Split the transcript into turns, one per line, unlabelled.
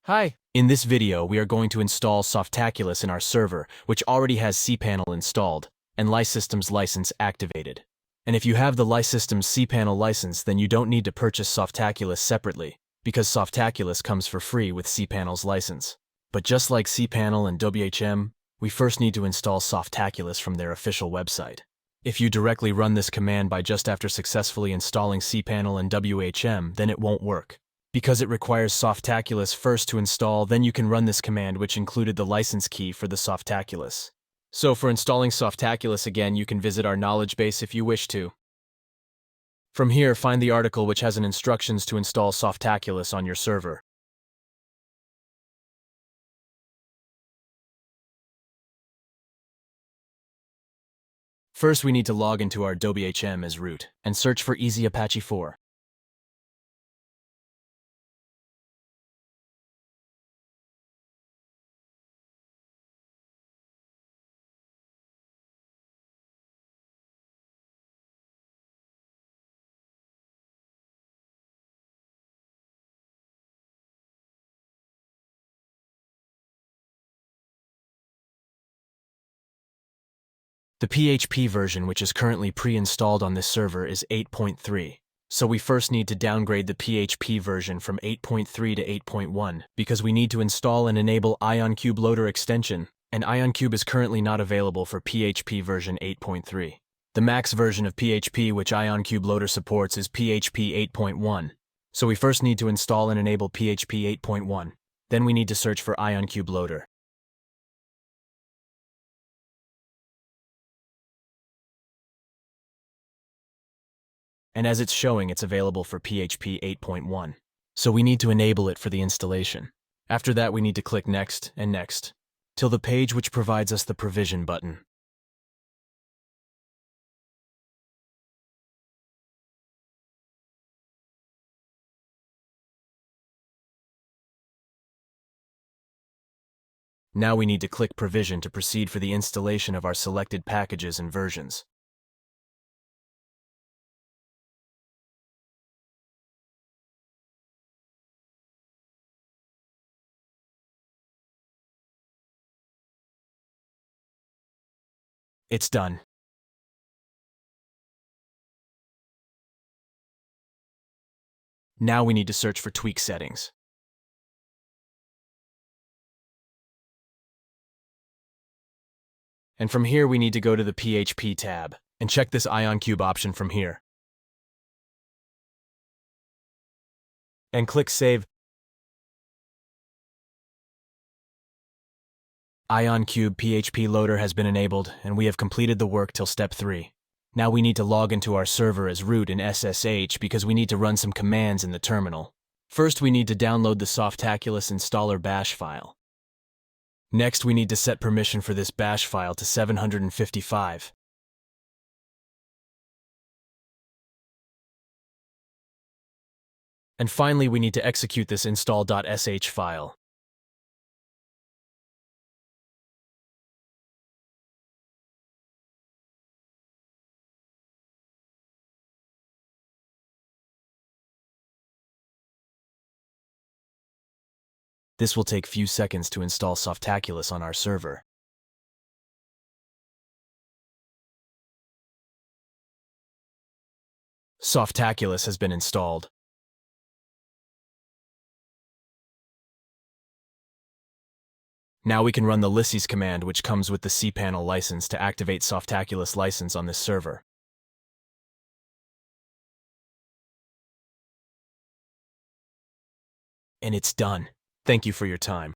Hi. In this video, we are going to install Softaculous in our server, which already has cPanel installed and Lisystems license activated. And if you have the Lisystems cPanel license, then you don't need to purchase Softaculous separately, because Softaculous comes for free with cPanel's license. But just like cPanel and WHM, we first need to install Softaculous from their official website. If you directly run this command by just after successfully installing cPanel and WHM, then it won't work. Because it requires Softaculous first to install, then you can run this command, which included the license key for the Softaculous. So for installing Softaculous again, you can visit our knowledge base if you wish to. From here, find the article which has an instructions to install Softaculous on your server. First, we need to log into our WHM as root and search for Easy Apache 4. The PHP version which is currently pre-installed on this server is 8.3. So we first need to downgrade the PHP version from 8.3 to 8.1 because we need to install and enable IonCube Loader extension, and IonCube is currently not available for PHP version 8.3. The max version of PHP which IonCube Loader supports is PHP 8.1. So we first need to install and enable PHP 8.1. Then we need to search for IonCube Loader. And as it's showing, it's available for PHP 8.1. So we need to enable it for the installation. After that, we need to click Next and Next, till the page which provides us the provision button. Now we need to click Provision to proceed for the installation of our selected packages and versions. It's done. Now we need to search for tweak settings. And from here we need to go to the PHP tab and check this IonCube option from here. And click Save. IonCube PHP Loader has been enabled, and we have completed the work till step 3. Now we need to log into our server as root in SSH because we need to run some commands in the terminal. First, we need to download the Softaculous installer bash file. Next, we need to set permission for this bash file to 755. And finally, we need to execute this install.sh file. This will take few seconds to install Softaculous on our server. Softaculous has been installed. Now we can run the lysys command which comes with the cPanel license to activate Softaculous license on this server. And it's done. Thank you for your time.